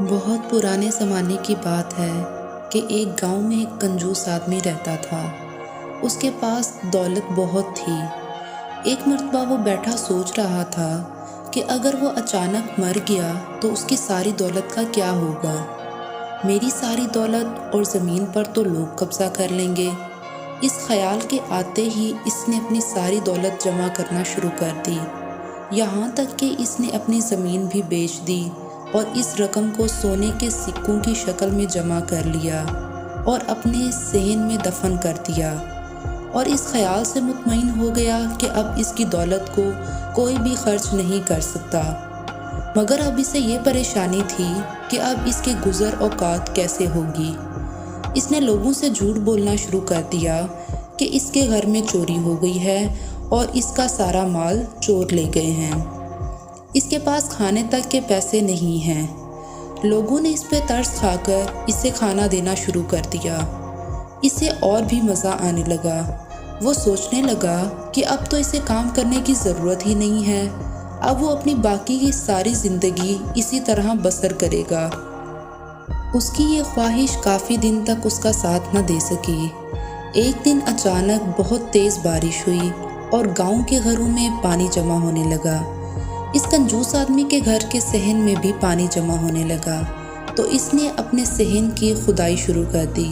بہت پرانے زمانے کی بات ہے کہ ایک گاؤں میں ایک کنجوس آدمی رہتا تھا۔ اس کے پاس دولت بہت تھی۔ ایک مرتبہ وہ بیٹھا سوچ رہا تھا کہ اگر وہ اچانک مر گیا تو اس کی ساری دولت کا کیا ہوگا۔ میری ساری دولت اور زمین پر تو لوگ قبضہ کر لیں گے۔ اس خیال کے آتے ہی اس نے اپنی ساری دولت جمع کرنا شروع کر دی، یہاں تک کہ اس نے اپنی زمین بھی بیچ دی اور اس رقم کو سونے کے سکوں کی شکل میں جمع کر لیا اور اپنے صحن میں دفن کر دیا، اور اس خیال سے مطمئن ہو گیا کہ اب اس کی دولت کو کوئی بھی خرچ نہیں کر سکتا۔ مگر اب اسے یہ پریشانی تھی کہ اب اس کے گزر اوقات کیسے ہوگی۔ اس نے لوگوں سے جھوٹ بولنا شروع کر دیا کہ اس کے گھر میں چوری ہو گئی ہے اور اس کا سارا مال چور لے گئے ہیں۔ اس کے پاس کھانے تک کے پیسے نہیں ہیں۔ لوگوں نے اس پہ ترس کھا کر اسے کھانا دینا شروع کر دیا۔ اسے اور بھی مزہ آنے لگا۔ وہ سوچنے لگا کہ اب تو اسے کام کرنے کی ضرورت ہی نہیں ہے، اب وہ اپنی باقی کی ساری زندگی اسی طرح بسر کرے گا۔ اس کی یہ خواہش کافی دن تک اس کا ساتھ نہ دے سکی۔ ایک دن اچانک بہت تیز بارش ہوئی اور گاؤں کے گھروں میں پانی جمع ہونے لگا۔ اس کنجوس آدمی کے گھر کے صحن میں بھی پانی جمع ہونے لگا، تو اس نے اپنے صحن کی کھدائی شروع کر دی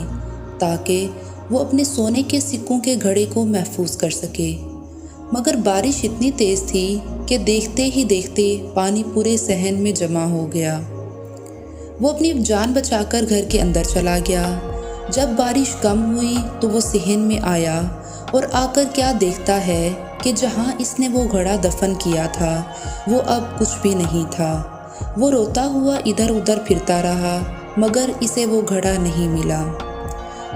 تاکہ وہ اپنے سونے کے سکوں کے گھڑے کو محفوظ کر سکے۔ مگر بارش اتنی تیز تھی کہ دیکھتے ہی دیکھتے پانی پورے صحن میں جمع ہو گیا۔ وہ اپنی جان بچا کر گھر کے اندر چلا گیا۔ جب بارش کم ہوئی تو وہ صحن میں آیا اور آ کر کیا دیکھتا ہے کہ جہاں اس نے وہ گھڑا دفن کیا تھا وہ اب کچھ بھی نہیں تھا۔ وہ روتا ہوا ادھر ادھر پھرتا رہا مگر اسے وہ گھڑا نہیں ملا۔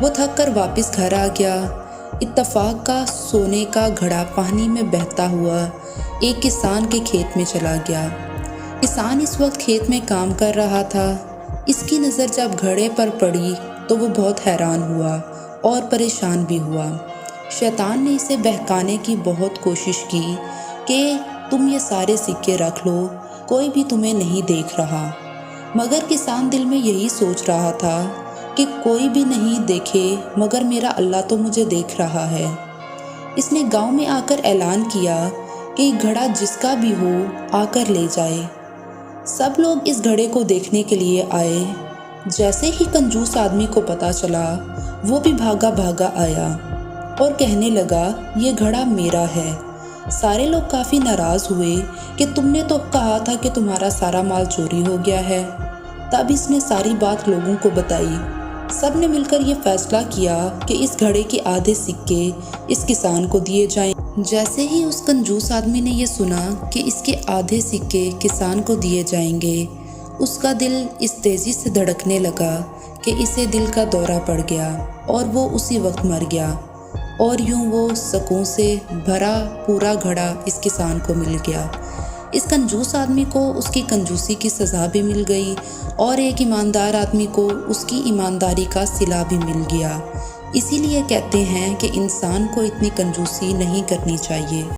وہ تھک کر واپس گھر آ گیا۔ اتفاق کا سونے کا گھڑا پانی میں بہتا ہوا ایک کسان کے کھیت میں چلا گیا۔ کسان اس وقت کھیت میں کام کر رہا تھا۔ اس کی نظر جب گھڑے پر پڑی تو وہ بہت حیران ہوا اور پریشان بھی ہوا۔ شیطان نے اسے بہکانے کی بہت کوشش کی کہ تم یہ سارے سکے رکھ لو، کوئی بھی تمہیں نہیں دیکھ رہا۔ مگر کسان دل میں یہی سوچ رہا تھا کہ کوئی بھی نہیں دیکھے مگر میرا اللہ تو مجھے دیکھ رہا ہے۔ اس نے گاؤں میں آ کر اعلان کیا کہ گھڑا جس کا بھی ہو آ کر لے جائے۔ سب لوگ اس گھڑے کو دیکھنے کے لیے آئے۔ جیسے ہی کنجوس آدمی کو پتہ چلا وہ بھی بھاگا بھاگا آیا اور کہنے لگا یہ گھڑا میرا ہے۔ سارے لوگ کافی ناراض ہوئے کہ تم نے تو کہا تھا کہ تمہارا سارا مال چوری ہو گیا ہے۔ تب اس نے ساری بات لوگوں کو بتائی۔ سب نے مل کر یہ فیصلہ کیا کہ اس گھڑے کے آدھے سکے اس کسان کو دیے جائیں۔ جیسے ہی اس کنجوس آدمی نے یہ سنا کہ اس کے آدھے سکے کسان کو دیے جائیں گے، اس کا دل اس تیزی سے دھڑکنے لگا کہ اسے دل کا دورہ پڑ گیا اور وہ اسی وقت مر گیا، اور یوں وہ سکوں سے بھرا پورا گھڑا اس کسان کو مل گیا۔ اس کنجوس آدمی کو اس کی کنجوسی کی سزا بھی مل گئی اور ایک ایماندار آدمی کو اس کی ایمانداری کا صلہ بھی مل گیا۔ اسی لیے کہتے ہیں کہ انسان کو اتنی کنجوسی نہیں کرنی چاہیے۔